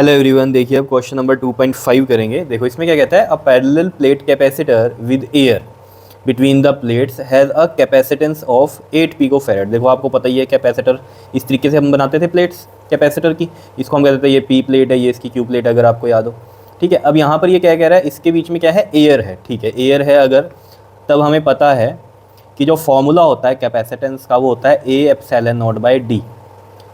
Hello everyone, देखिए अब question number 2.5 करेंगे। देखो इसमें क्या कहता है, a parallel plate capacitor with air between the plates has a capacitance of 8 picofarad. देखो आपको पता ही है कैपेसिटर इस तरीके से हम बनाते थे प्लेट्स कैपेसिटर की, इसको हम कहते थे ये पी प्लेट है, ये इसकी क्यू प्लेट है, अगर आपको याद हो। ठीक है, अब यहाँ पर ये क्या कह रहा है, इसके बीच में क्या है, एयर है। ठीक है, एयर है अगर, तब हमें पता है कि जो फॉर्मूला होता है कैपेसिटेंस का वो होता है A epsilon naught by D.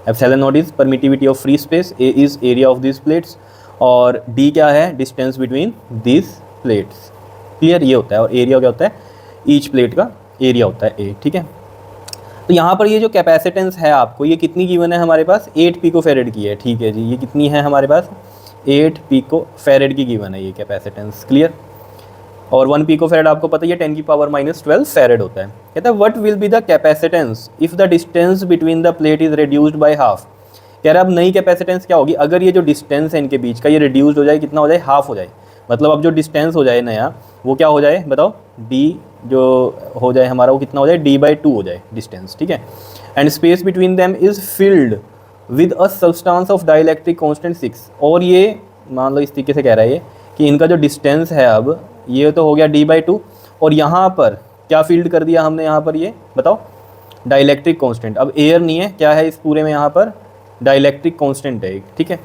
Epsilon naught is permittivity of free space, A is area of this plates और डी क्या है, distance between this plates. Clear, ये होता है। और एरिया क्या होता है, ईच प्लेट का एरिया होता है ए। ठीक है, तो यहाँ पर ये जो कैपेसिटेंस है आपको, ये कितनी गिवन है हमारे पास, 8 पिकोफैरेड की है। ठीक है जी, ये कितनी है हमारे पास, 8 पिकोफैरेड की गिवन है ये कैपेसिटेंस। क्लियर, और 1 पिकोफैरेड आपको पता ही है 10⁻12 फैरेड होता है। कहता है what will be the capacitance if the distance between the plate is reduced by half. कह रहा है अब नई कैपेसिटेंस क्या होगी अगर ये जो डिस्टेंस है इनके बीच का ये रिड्यूस्ड हो जाए, कितना हो जाए, हाफ हो जाए। मतलब अब जो डिस्टेंस हो जाए नया, वो क्या हो जाए बताओ, डी जो हो जाए हमारा, वो कितना हो जाए, d/2 हो जाए डिस्टेंस। ठीक है, and space between them is filled with a substance of dielectric constant 6। और ये मान लो इस तरीके से कह रहा है ये कि इनका जो डिस्टेंस है, अब ये तो हो गया d/2, और यहाँ पर क्या फील्ड कर दिया हमने, यहाँ पर ये बताओ, डाइलेक्ट्रिक कांस्टेंट। अब एयर नहीं है, क्या है इस पूरे में, यहाँ पर डाइलेक्ट्रिक कांस्टेंट है एक। ठीक है,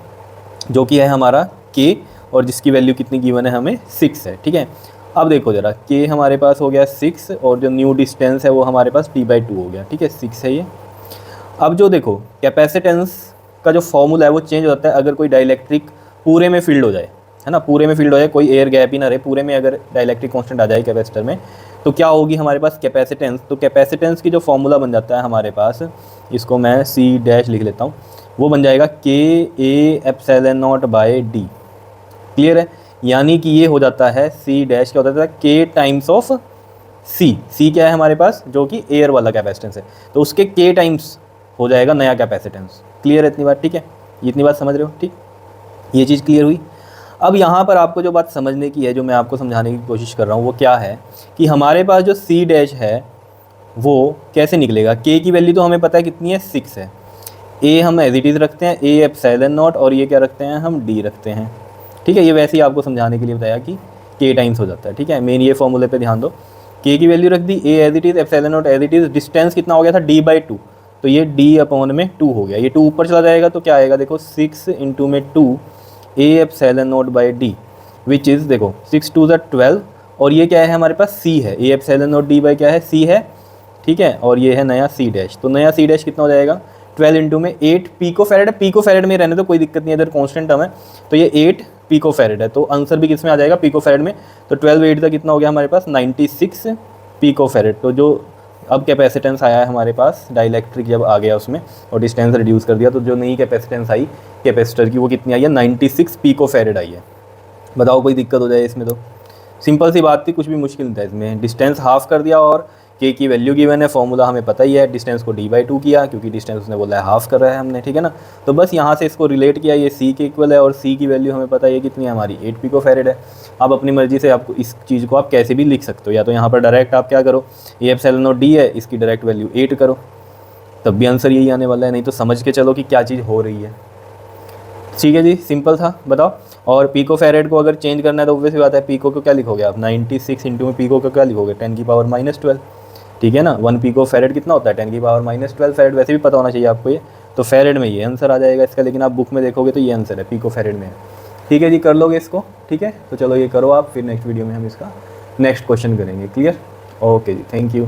जो कि है हमारा k, और जिसकी वैल्यू कितनी गिवन है हमें, 6 है। ठीक है, अब देखो ज़रा, k हमारे पास हो गया 6 और जो न्यू डिस्टेंस है वो हमारे पास d/2 हो गया। ठीक है, 6 है ये। अब जो देखो कैपेसिटेंस का जो फॉर्मूला है वो चेंज हो जाता है अगर कोई डाइलेक्ट्रिक पूरे में फील्ड हो जाए, है ना, पूरे में फील्ड हो जाए, कोई एयर गैप ही ना रहे, पूरे में अगर डाइलेक्ट्रिक कांस्टेंट आ जाए कैपेसिटर में, तो क्या होगी हमारे पास कैपेसिटेंस। तो कैपेसिटेंस की जो फॉर्मूला बन जाता है हमारे पास, इसको मैं C' लिख लेता हूँ, वो बन जाएगा K epsilon naught by D. Clear है, यानी कि ये हो जाता है C' क्या होता है, K टाइम्स ऑफ C क्या है हमारे पास, जो कि एयर वाला कैपेसिटेंस है, तो उसके K टाइम्स हो जाएगा नया कैपेसिटेंस। क्लियर है इतनी बात, ठीक है, इतनी बात समझ रहे हो, ठीक, ये चीज़ क्लियर हुई। अब यहाँ पर आपको जो बात समझने की है, जो मैं आपको समझाने की कोशिश कर रहा हूँ, वो क्या है कि हमारे पास जो C' है वो कैसे निकलेगा। K की वैल्यू तो हमें पता है कितनी है, 6 है। A हम एज इट इज़ रखते हैं, A एप्सिलॉन नॉट, और ये क्या रखते हैं हम, D रखते हैं। ठीक है, ये वैसे ही आपको समझाने के लिए बताया कि K टाइम्स हो जाता है। ठीक है, मेन ये फॉर्मूले पे ध्यान दो, K की वैल्यू रख दी, A as it is, epsilon naught as it is, distance कितना हो गया था, d/2, तो ये d/2 हो गया। ये 2 ऊपर चला जाएगा तो क्या आएगा, देखो 6 इंटू में 2 A epsilon not by D, which is देखो 6 2 12, और ये क्या है हमारे पास, C है, A epsilon not D by क्या है, C है। ठीक है, और ये है नया C', तो नया C' कितना हो जाएगा, 12 इंटू में 8 पिकोफैरेड है, पिकोफैरेड में रहने तो कोई दिक्कत नहीं है, इधर कॉन्स्टेंट टर्म है, तो ये 8 पिकोफैरेड है, तो आंसर भी किस में आ जाएगा, पिकोफैरेड में। तो 12 8 का कितना हो गया हमारे पास, 96 पिकोफैरेड। तो जो अब कैपेसिटेंस आया है हमारे पास, डाइलेक्ट्रिक जब आ गया उसमें और डिस्टेंस रिड्यूस कर दिया, तो जो नई कैपेसिटेंस आई कैपेसिटर की, वो कितनी आई है, 96 पिकोफैरेड आई है। बताओ कोई दिक्कत हो जाए इसमें, तो सिंपल सी बात थी, कुछ भी मुश्किल नहीं था इसमें। डिस्टेंस हाफ कर दिया और K की वैल्यू गिवन है, फॉर्मूला हमें पता ही है, डिस्टेंस को d/2 किया क्योंकि डिस्टेंस उसने बोला है हाफ कर रहा है हमने। ठीक है ना, तो बस यहाँ से इसको रिलेट किया, ये C के इक्वल है, और C की वैल्यू हमें पता है कितनी है हमारी, 8 पिकोफैरेड है। आप अपनी मर्जी से आपको इस चीज़ को आप कैसे भी लिख सकते हो, या तो यहाँ पर डायरेक्ट आप क्या करो, A एप्सिलॉन नॉट D है, इसकी डायरेक्ट वैल्यू 8 करो, तब भी आंसर यही आने वाला है। नहीं तो समझ के चलो कि क्या चीज़ हो रही है। ठीक है जी, सिंपल था, बताओ। और पिकोफैरेड को अगर चेंज करना है तो ऑब्वियस बात है, पिको को क्या लिखोगे आप, 96 इंटू में पिको को क्या लिखोगे, 10⁻12। ठीक है ना, 1 पिकोफैरेड कितना होता है, 10⁻12 फैरेड, वैसे भी पता होना चाहिए आपको ये, तो फैरेड में ये आंसर आ जाएगा इसका, लेकिन आप बुक में देखोगे तो ये आंसर है, पिकोफैरेड में है। ठीक है जी, कर लोगे इसको, ठीक है, तो चलो ये करो आप, फिर नेक्स्ट वीडियो में हम इसका नेक्स्ट क्वेश्चन करेंगे। क्लियर, ओके जी, थैंक यू।